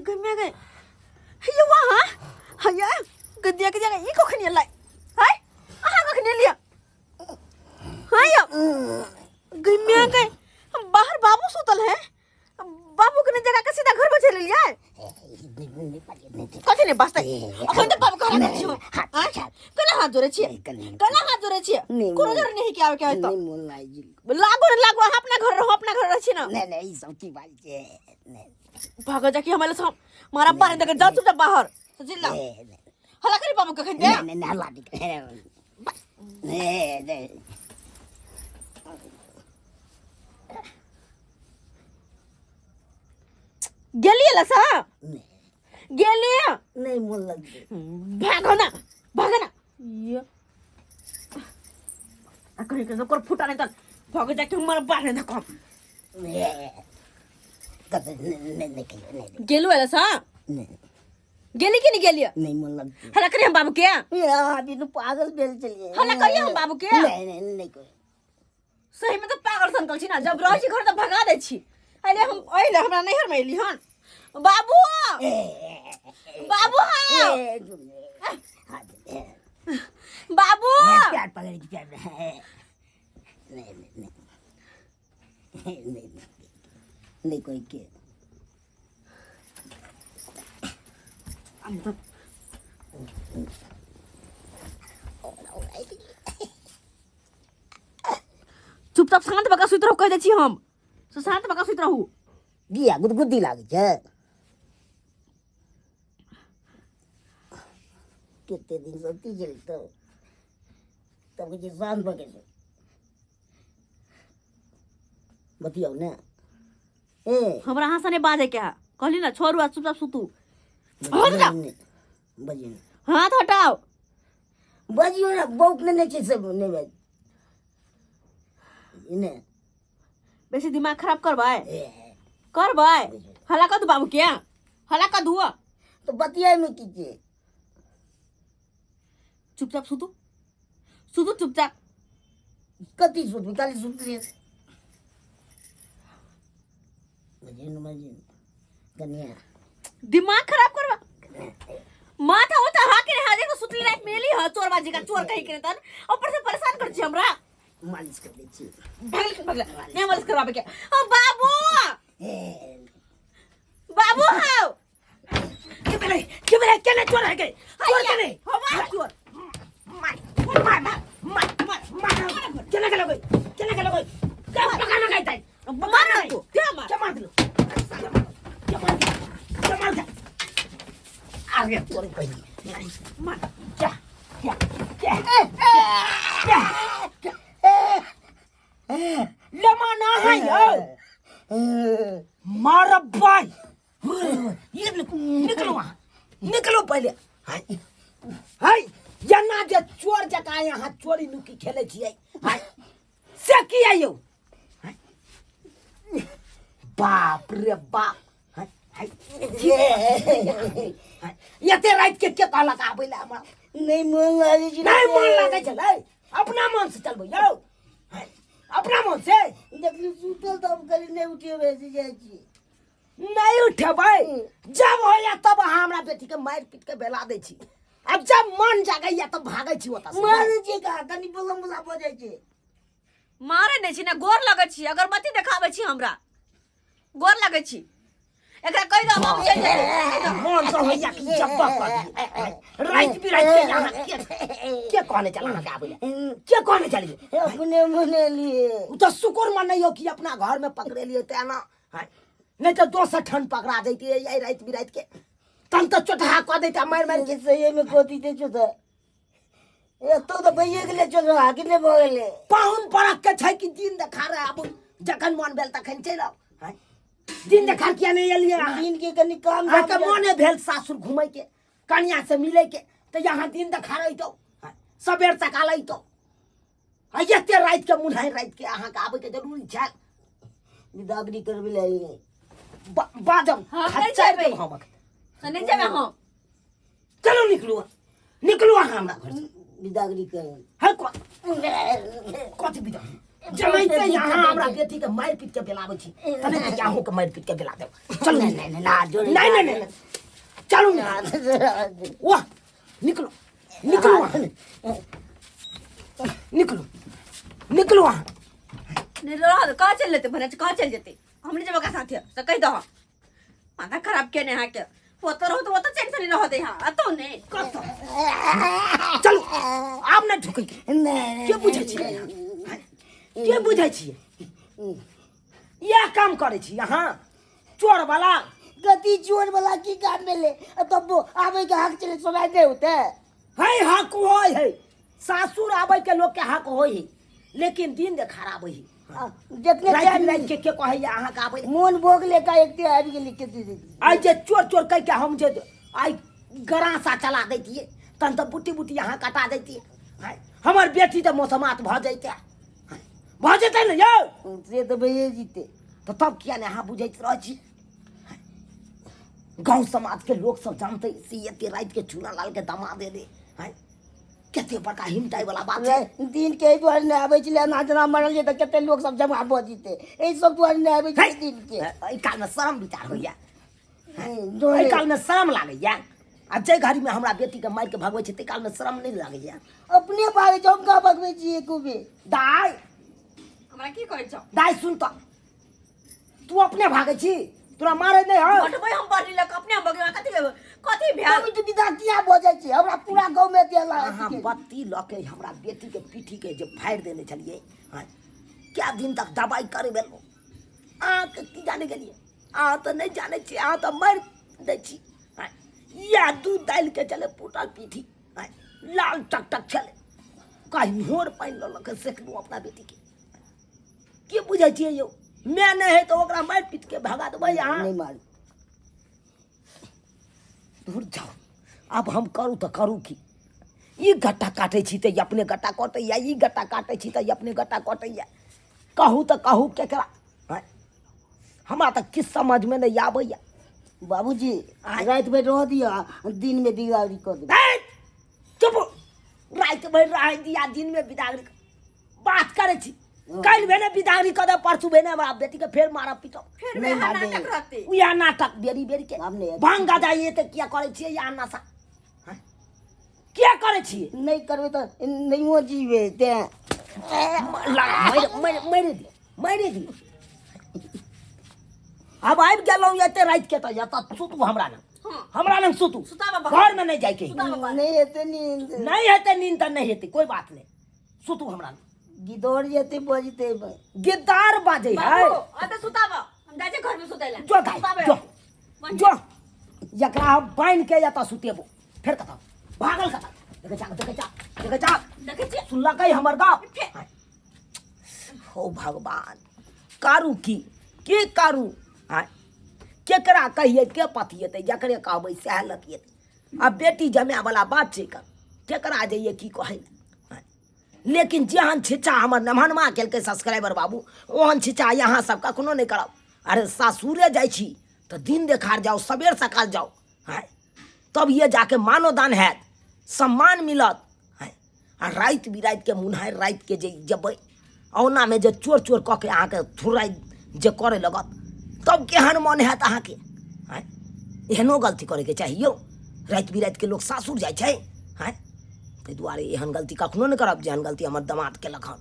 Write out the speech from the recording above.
Gimana gay? Hiya wah? Hiya? Gede ke jangan ikut kini lagi. Hai? Ah kau kini lihat. Hiya? Gimana gay? बाहर बाबू सुतल है बाबू के जगह के सीधा घर में चले लिया कथि ने बस्ते अपन तो बाबू कहाँ रखी हो कला हाथ जोड़े छिए कोनो घर नहीं क्या क्या तो लागो अपना घर रहो छी ना नहीं सौती बाली छे भाग जाके हमारे सब मारा बाहर तक जा चुप बाहर जिल्ला हला करी बाबू के खंडे नहीं हला दी नहीं गेलिए लसा गेलिए नहीं मन लग भागो ना ये अकरे के कर फुटा नहीं तो भाग जाके हमारा बाहर न कम नहीं गेलु लसा गेली कि नहीं गेलिए नहीं मन लग हला करी हम बाबू के अभी तो पागल बेल चलिए हला करिए हम बाबू के नहीं सही में तो पागल संकल छी ना जब रही घर तो भगा दे छी अरे हम ओइले हमरा नहर में एली हन बाबू हाँ बाबू प्यार पकड़ के प्यार नहीं कोई के चुपचाप शांत बका सुत रहो कह दे छी हम सो शांत बका सुत रहू दिया गुदगुदी लागे छे कितने दिन सोती जल तो तब के शांत बके छे बतियो ना हमरा हां सने बाजे क्या कहली ना छोरू आ चुपचाप सुतू बजियो हाथ हटाओ बजियो ना बौक ने छे सब ने बज इने बेसी दिमाग खराब करबाय हला का दू बाबू क्या हला का दुआ तो बतिया में कीजिए चुपचाप सुतू चुपचाप कति सुत काली सुत रे बजिन कन्या दिमाग खराब करवा माथा होता हाके हाजे को सुतली रात मेली ह चोरबाजी का चोर कही करे तन ऊपर से परेशान कर छी हमरा मालिश कर दे छी भगल नहीं मालिश करवाबे क्या ओ बाबू हाउ के बेले केने चोर है के चोर केने हवा चोर मार केने के लगई क्या पकड़ ना गई मार तू क्या मार दिलो क्या मार दे आगे चोर पहली मार क्या लमा ना है यो मारा भाई ये निकलो पहले हाय जना जे चोर जका यहाँ चोरी नुकी खेले छियै हाय से की आयो बाप रे बाप हाय यते रात के कहला का आबैला हमरा नहीं मन लागे छी नहीं मन लागे छले अपना मन से चलबो यो अपना मन से देखली सुतल तब कली नहीं उठियो बेसी जाय छी नहीं उठे भाई जब होया तब हमरा बेटी के मार पीट के बेला दे छी अब जब मन जागैया तब भागै छी ओता से मारे छी का कनी बोलम बोला हो जाय छी मारे नै छी ना गोर लगै छी अगरबत्ती देखाबै छी हमरा गोर लगै छी एकरा कहि दो हम चल जाय मन तो होया कि जब्बा कर रात बिरात के यहाँ के कहने चला ना आबैले के कहने चली अपने मने लिए तो शुक्र मनैयो कि अपना घर में पकड़े लिए ते ना नहीं तो दोसर ठन पकड़ा देती है यही रात बिरात के तन तो चोटा क देता मार के सही में कोती दे चोता ए तो भैया के ले चोटा हाकिने बोले पाहुन परक के छै कि दिन देखा रहा अब जखन मन भेल तखन चल आओ दिन देखा किया नहीं एलिए दिन के कनी काम के मने भेल सासुर घुमै के कन्या से मिले के तो यहाँ दिन देखा रही तो सबेर तक आलै तो एते रात के मुन्हाई रात के अहाँ के आबै के जरूरी छै विदागरी करबे ले बाजम खच्चा पे हम नहीं जाबे हम चलो निकलो हमरा घर से विदागरी कर हर को कथि विदा जमाइते यहाँ हमरा बेटी के मारि पीट के बेलाबै छी तने के अहूँ के मारि पीट के बेला देब चलू नहीं चलू वाह निकलो निकलो वहाँ। निकलो निकलो वहाँ। नहीं रह कहाँ चल लेते भरे कहाँ चल जेते हमने जब का साथ है तो कह दो माथा खराब के नहीं के वो तो रहो तो वो तो टेंशन नहीं रहते यहाँ तो नहीं चलू आप नहीं ठुकै के बुझै छी के बुझै छी यह काम करे छी यहाँ चोर वाला कति चोर वाला की काम में ले तब वो आवे के हक चले सुनाई दे होते है हक होय है सासुर आवे के लोग के हक होय है लेकिन दिन दे खराब है जितने टाइम रात के कहै या अहाँ के आबै मोन भोग ले का एक ते आबि गेली के दीदी आई जे चोर चोर कह के हम जे आई गरासा चला दैतिए तन तो बुटी बुटी यहाँ कटा दैतिए हमर बेटी तो मौसमात भ जैते भ जेतै ने यौ से तो भइए जीते तो तब किया ने अहाँ बुझैत रह छी गांव समाज के लोग सब जानते से एते रात के चूना लाल के दमा दे दे हैं केते बड़का हिमटाई वाला बात है दिन के द्वार ने आबै छले ना जना मरल त कते लोग सब जमा भ जीते ए सब द्वार ने आबै छै दिन के एहि काल में शर्म विचार होइया जो एहि काल में शर्म लागैया आ जे घड़ी में हमरा बेटी के मार के भगबै छै ते काल में शर्म नहीं लागैया अपने भागे जो हम का भगवे छी एको बे दाई हमरा की कहै छ दाई सुन तो तू अपने भागे छी तोरा मारे नहीं हो हटबै हम बड़ी लक अपने बगवा कथि भेल कभी तो विदा किया बजे छी हमरा पूरा गांव में देला अहाँ बत्ती लके हमरा बेटी के पीठी के जे फाड़ि देने छलिए हाँ क्या दिन तक दवाई करे बेलो अहाँ के की जाने गेलिए अहाँ तो नहीं जाने छी अहाँ तो मारि दै छी हाँ या दूध डाल के चले फूटल पीठी हाँ लाल टक टक चले कहीं मोर पानि लऽ के सेकलू अपना बेटी के बुझै छियै यौ मैं नहीं है तो ओकरा मारि पीट के भगा देबै अहाँ नहीं मार दूर जाओ अब हम करूँ तो करूँ की ई गट्टा काटे छी तो अपने गट्टा कटैया ई गट्टा काटे छी तो अपने गट्टा कटैया कहूँ तो कहूँ केकरा हैं? हमरा तो किस समझ में नहीं आबैया बाबूजी रात में रह दिया दिन में बिगाड़ी कर दे हैं? चुप रात भर रह दिया दिन में बिदागरी बात करे छी कल भेने बिदागरी कर दे परसू भेने हमरा बेटी के फेर मारब पीटब फिर नहीं में मार दे। नाटक रहते उया नाटक बेरी बेरी के अब नहीं भांग गाजा ये तो क्या करे छियै या नशा हैं? क्या करे छियै नहीं करबे तो नहीं हो जीवे ते मारे दी अब आबि गेलहुँ एते राति के तो एतऽ सुतू हमरा लग हाँ। हमरा लग सुतू सुता बाबा। घर में नहीं जाए के नहीं हेते नींद नहीं हेते नींद तो नहीं हेते कोई बात नहीं सुतू हमरा लग गिदौड़ जेते बजते गिद्दार बाजे है बाबू अबे सुताबा हम जाजे घर में सुतैला जो दाई जो जो एकरा हम बांध के एतऽ सुतेबो फेर कतऽ भागल कतऽ देखे जा देखे छी सुनलकै हमर गप हो भगवान कारू की के कारू आय केकरा कहिए के पतिएतै जकरे कहबै सएह लतिएतै आ बेटी जमाए वाला बात छै केकरा जइए की कहै लेकिन जेहन छिचा हमर नमहनमा केलकै सब्सक्राइबर बाबू ओहन छिचा यहाँ सब कखनो नहीं करब अरे सासुरे जाइ छी तो दिन देखार जाओ सबेर सकाल जाओ है तब ये जाके मानो दान हैत सम्मान मिलत है आ राति बिराति के मुन्हारि राति के जे जबै औना में जे चोर चोर कऽ के अहाँके थुराइ जे करे लगत तब केहन मन हैत अहाँके हैं एहनो गलती करैके चाही यौ राति बिराति के लोग सासुर जाइ छै हैं ताहि दुआरे एहन गलती कखनो नहि करब जेहन गलती हमर दामाद केलक हन